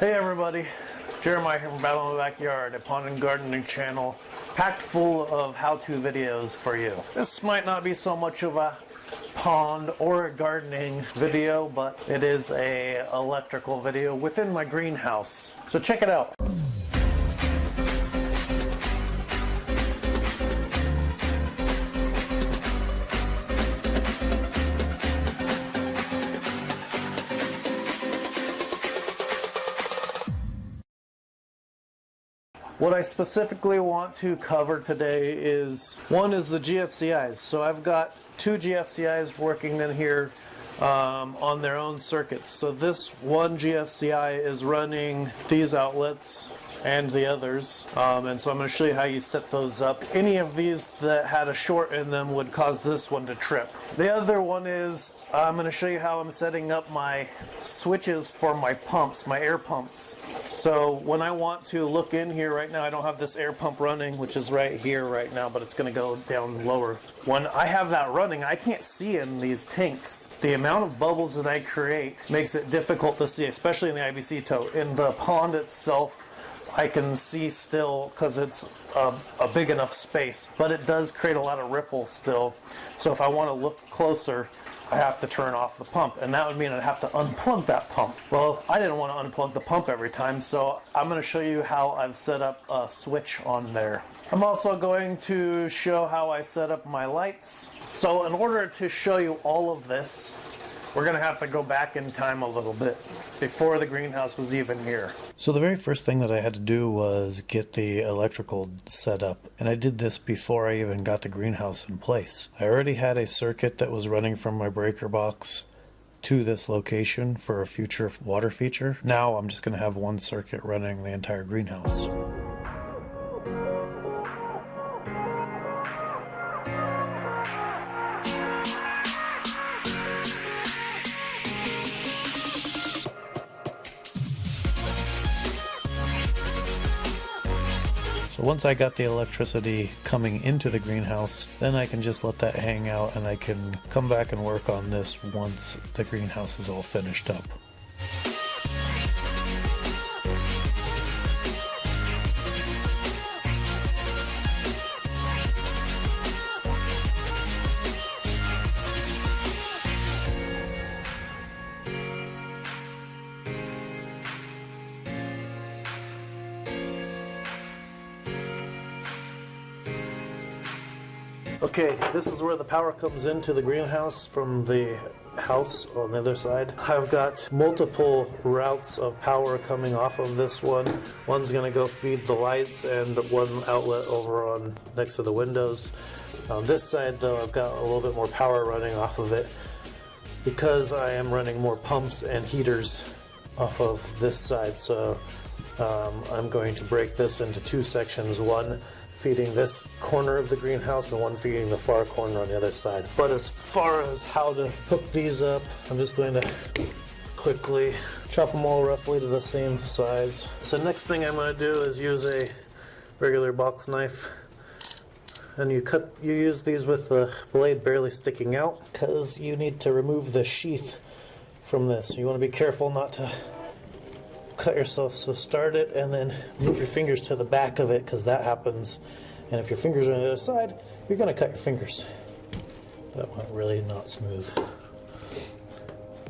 Hey everybody, Jeremiah here from Babbling in the Backyard, a pond and gardening channel packed full of how-to videos for you. This might not be so much of a pond or a gardening video, but it is a electrical video within my greenhouse. So check it out. What I specifically want to cover today is, one is the GFCIs. So I've got two GFCIs working in here on their own circuits. So this one GFCI is running these outlets and the others, and so I'm going to show you how you set those up. Any of these that had a short in them would cause this one to trip. The other one is, I'm going to show you how I'm setting up my switches for my pumps, my air pumps. So when I want to look in here right now, I don't have this air pump running, which is right here right now, but it's going to go down lower. When I have that running, I can't see in these tanks. The amount of bubbles that I create makes it difficult to see, especially in the IBC tote. In the pond itself, I can see still because it's a big enough space, but it does create a lot of ripple still. So if I want to look closer, I have to turn off the pump, and that would mean I'd have to unplug that pump. Well, I didn't want to unplug the pump every time, so I'm going to show you how I've set up a switch on there. I'm also going to show how I set up my lights. So in order to show you all of this, we're going to have to go back in time a little bit, before the greenhouse was even here. So the very first thing that I had to do was get the electrical set up, and I did this before I even got the greenhouse in place. I already had a circuit that was running from my breaker box to this location for a future water feature. Now I'm just going to have one circuit running the entire greenhouse. So once I got the electricity coming into the greenhouse, then I can just let that hang out and I can come back and work on this once the greenhouse is all finished up. Okay, this is where the power comes into the greenhouse from the house on the other side. I've got multiple routes of power coming off of this one. One's going to go feed the lights and one outlet over on next to the windows. On this side though, I've got a little bit more power running off of it because I am running more pumps and heaters off of this side. So I'm going to break this into two sections, one feeding this corner of the greenhouse and one feeding the far corner on the other side. But as far as how to hook these up, I'm just going to quickly chop them all roughly to the same size. So next thing I'm going to do is use a regular box knife, and you use these with the blade barely sticking out because you need to remove the sheath from this. You want to be careful not to cut yourself, so start it and then move your fingers to the back of it because that happens, and if your fingers are on the other side, you're going to cut your fingers. That went really not smooth.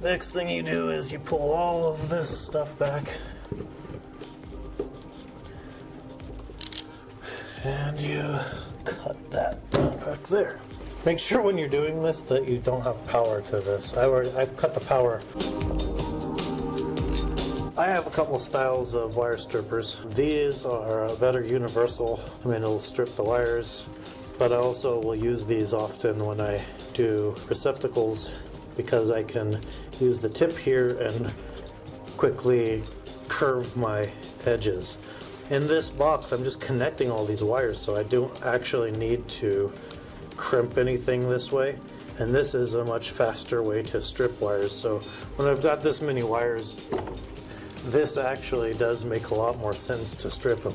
Next thing you do is you pull all of this stuff back and you cut that back there. Make sure when you're doing this that you don't have power to this. I've cut the power. I have a couple styles of wire strippers. These are better universal. I mean, it'll strip the wires, but I also will use these often when I do receptacles because I can use the tip here and quickly curve my edges. In this box, I'm just connecting all these wires, so I don't actually need to crimp anything this way. And this is a much faster way to strip wires. So when I've got this many wires, this actually does make a lot more sense to strip them.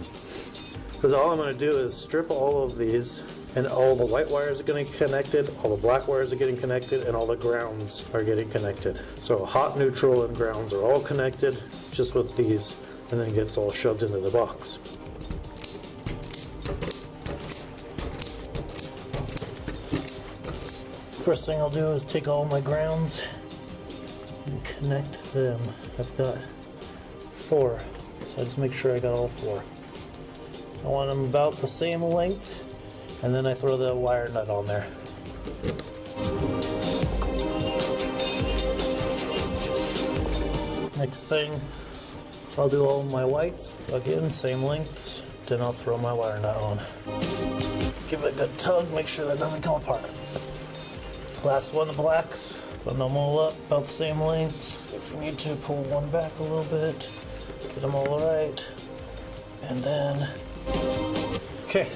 Because all I'm going to do is strip all of these, and all the white wires are getting connected, all the black wires are getting connected, and all the grounds are getting connected. So hot, neutral, and grounds are all connected. just with these, and then it gets all shoved into the box. First thing I'll do is take all my grounds and connect them. I've got 4, so I just make sure I got all 4. I want them about the same length, and then I throw the wire nut on there. Next thing, I'll do all my whites, again, same lengths, then I'll throw my wire nut on. Give it a good tug, make sure that doesn't come apart. Last one, the blacks, put them all up, about the same length. If you need to, pull one back a little bit, get them all right, and then, okay,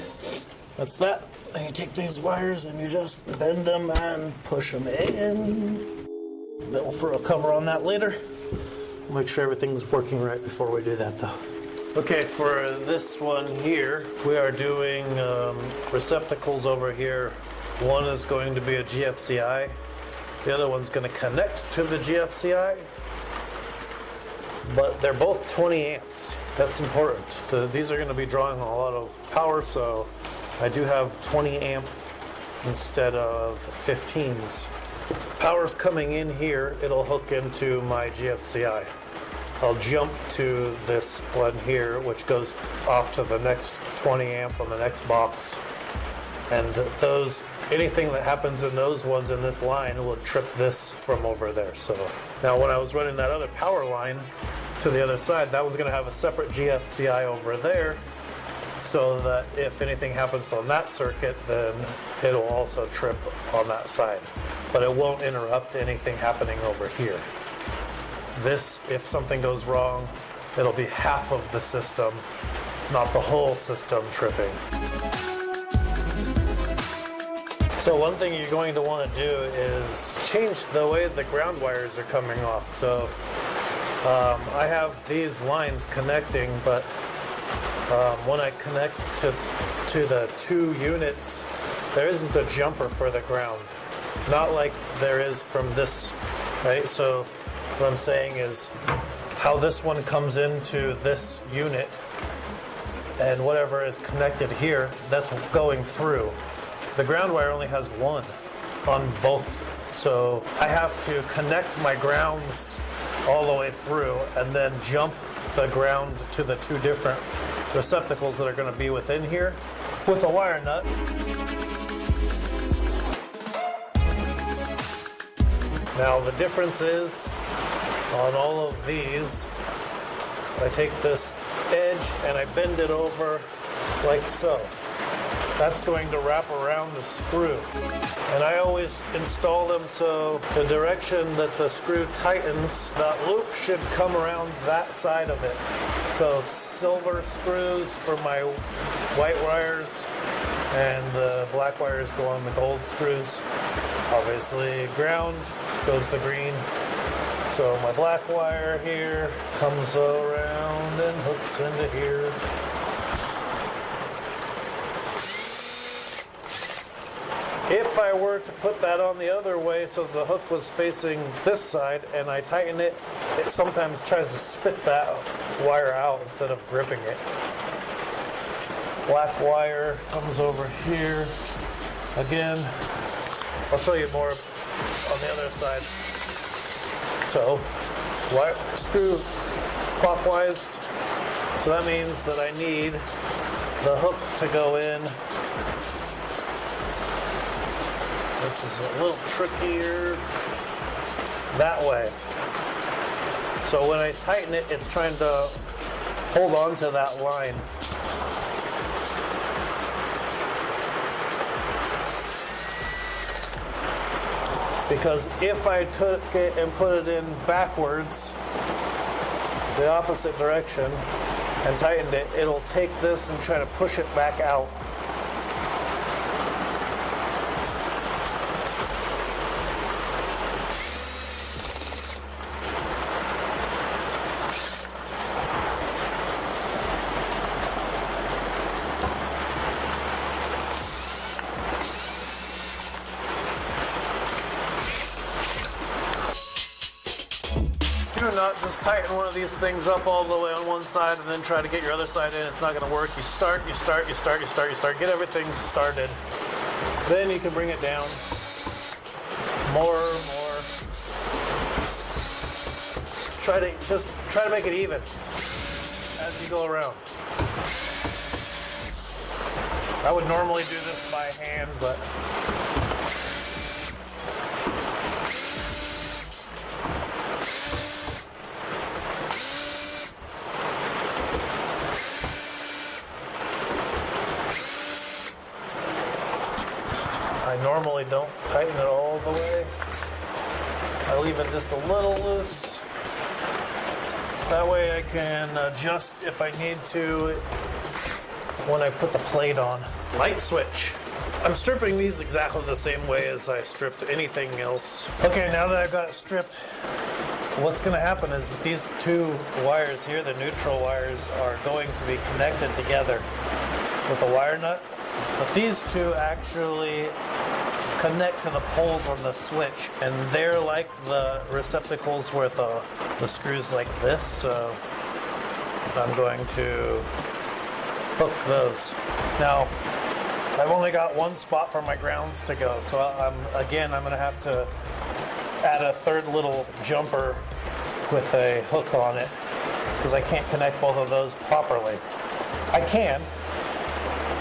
that's that. Then you take these wires and you just bend them and push them in. Then we'll throw a cover on that later. Make sure everything's working right before we do that though. Okay, for this one here, we are doing receptacles over here. One is going to be a GFCI. The other one's going to connect to the GFCI. But they're both 20 amps. That's important. These are going to be drawing a lot of power, so I do have 20 amp instead of 15s. Power's coming in here, it'll hook into my GFCI. I'll jump to this one here, which goes off to the next 20 amp on the next box. And those, anything that happens in those ones in this line will trip this from over there. So now when I was running that other power line to the other side, that one's gonna have a separate GFCI over there, so that if anything happens on that circuit, then it'll also trip on that side. But it won't interrupt anything happening over here. This, if something goes wrong, it'll be half of the system, not the whole system tripping. So one thing you're going to want to do is change the way the ground wires are coming off. So I have these lines connecting, but when I connect to the 2 units, there isn't a jumper for the ground. Not like there is from this, right? So what I'm saying is how this one comes into this unit and whatever is connected here, that's going through. The ground wire only has 1 on both. So I have to connect my grounds all the way through and then jump the ground to the 2 different receptacles that are going to be within here with a wire nut. Now the difference is on all of these, I take this edge and I bend it over like so. That's going to wrap around the screw. And I always install them so the direction that the screw tightens, that loop should come around that side of it. So silver screws for my white wires and the black wires go on the gold screws. Obviously ground goes to green. So my black wire here comes around and hooks into here. If I were to put that on the other way so the hook was facing this side and I tighten it, it sometimes tries to spit that wire out instead of gripping it. Black wire comes over here. Again, I'll show you more on the other side. So, wire, screw clockwise. So that means that I need the hook to go in. This is a little trickier that way. So when I tighten it, it's trying to hold on to that line. Because if I took it and put it in backwards, the opposite direction, and tightened it, it'll take this and try to push it back out. Doing not just tighten one of these things up all the way on one side and then try to get your other side in. It's not going to work. You start, get everything started. Then you can bring it down. More. Try to make it even as you go around. I would normally do this by hand, but I normally don't tighten it all the way. I leave it just a little loose. That way I can adjust if I need to when I put the plate on. Light switch. I'm stripping these exactly the same way as I stripped anything else. Okay, now that I've got it stripped, what's going to happen is that these two wires here, the neutral wires, are going to be connected together with a wire nut. But these two actually connect to the poles on the switch, and they're like the receptacles where the screws like this. So I'm going to hook those. Now, I've only got one spot for my grounds to go, so I'm going to have to add a third little jumper with a hook on it because I can't connect both of those properly. I can.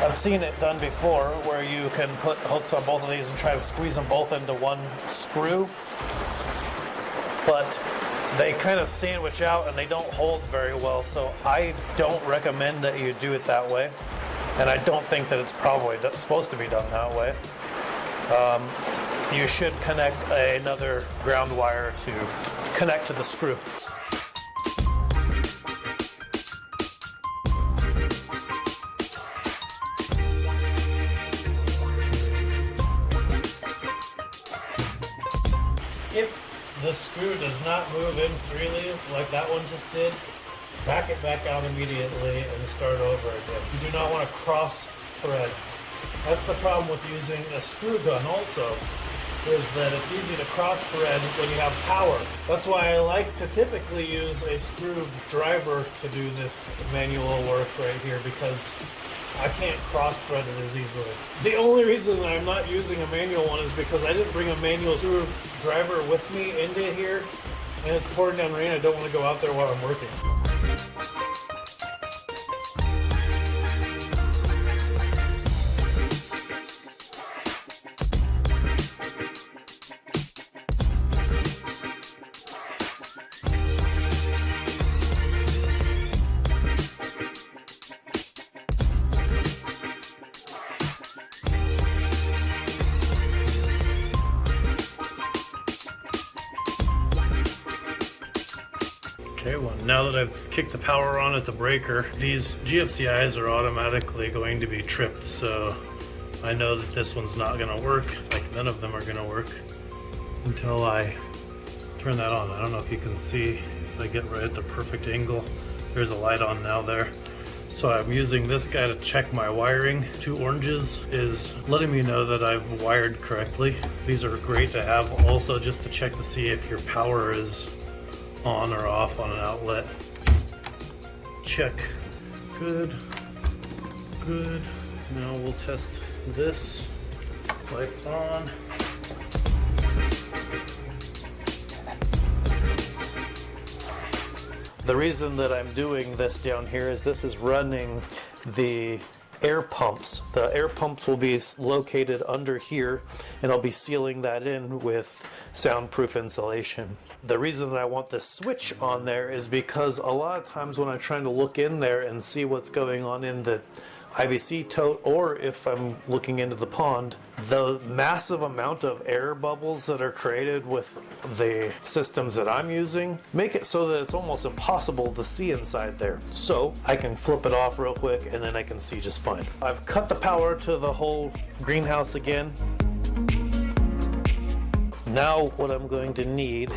I've seen it done before where you can put hooks on both of these and try to squeeze them both into one screw, but they kind of sandwich out and they don't hold very well, so I don't recommend that you do it that way, and I don't think that it's probably supposed to be done that way. You should connect another ground wire to connect to the screw. If the screw does not move in freely like that one just did, back it back out immediately and start over again. You do not want to cross thread. That's the problem with using a screw gun also, is that it's easy to cross thread when you have power. That's why I like to typically use a screwdriver to do this manual work right here, because I can't cross thread it as easily. The only reason that I'm not using a manual one is because I didn't bring a manual screwdriver with me into here, and it's pouring down rain. I don't want to go out there while I'm working. Okay, well, now that I've kicked the power on at the breaker, these GFCIs are automatically going to be tripped, so I know that this one's not going to work. Like, none of them are going to work until I turn that on. I don't know if you can see, if I get right at the perfect angle. There's a light on now there. So I'm using this guy to check my wiring. 2 oranges is letting me know that I've wired correctly. These are great to have also just to check to see if your power is on or off on an outlet. Check. Good. Good. Now we'll test this. Lights on. The reason that I'm doing this down here is this is running the air pumps. The air pumps will be located under here, and I'll be sealing that in with soundproof insulation. The reason that I want this switch on there is because a lot of times when I'm trying to look in there and see what's going on in the IBC tote, or if I'm looking into the pond, the massive amount of air bubbles that are created with the systems that I'm using make it so that it's almost impossible to see inside there. So I can flip it off real quick and then I can see just fine. I've cut the power to the whole greenhouse again. Now what I'm going to need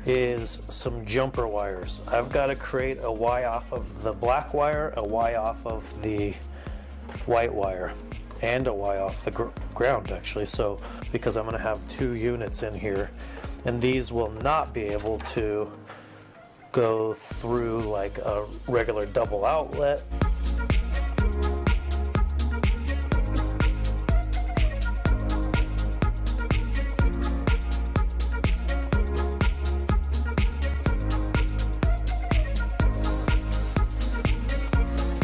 is some jumper wires. I've got to create a Y off of the black wire, a Y off of the white wire, and a Y off the ground actually, so because I'm going to have 2 units in here, and these will not be able to go through like a regular double outlet.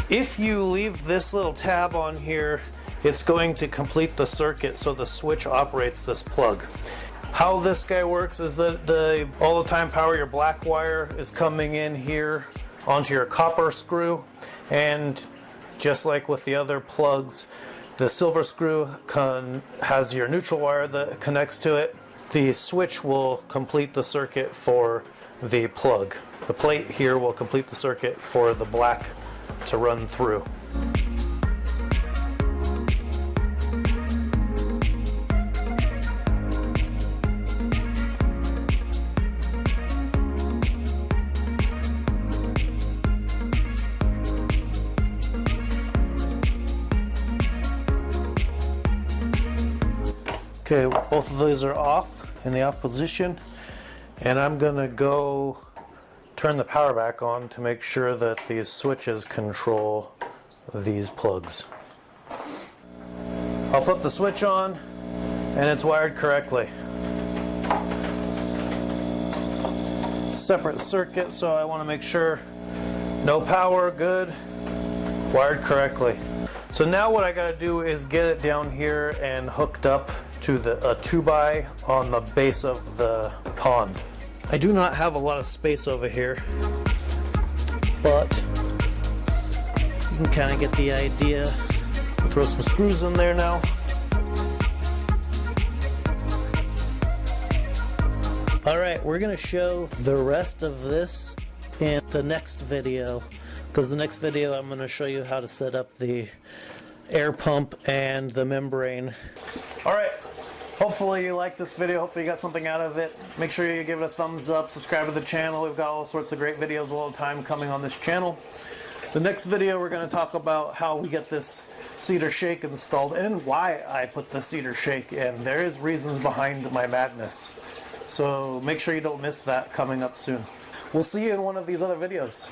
If you leave this little tab on here, it's going to complete the circuit so the switch operates this plug. How this guy works is that all the time power, your black wire is coming in here onto your copper screw, and just like with the other plugs, the silver screw has your neutral wire that connects to it. The switch will complete the circuit for the plug. The plate here will complete the circuit for the black to run through. Okay, both of these are off, in the off position, and I'm gonna go turn the power back on to make sure that these switches control these plugs. I'll flip the switch on, and it's wired correctly. Separate circuit, so I want to make sure no power, good, wired correctly. So now what I got to do is get it down here and hooked up to a 2x on the base of the pond. I do not have a lot of space over here, but you can kind of get the idea. I'll throw some screws in there now. Alright, we're going to show the rest of this in the next video, because the next video I'm going to show you how to set up the air pump and the membrane. Alright, hopefully you liked this video, hopefully you got something out of it. Make sure you give it a thumbs up, subscribe to the channel. We've got all sorts of great videos all the time coming on this channel. The next video we're going to talk about how we get this cedar shake installed and why I put the cedar shake in. There is reasons behind my madness. So make sure you don't miss that coming up soon. We'll see you in one of these other videos.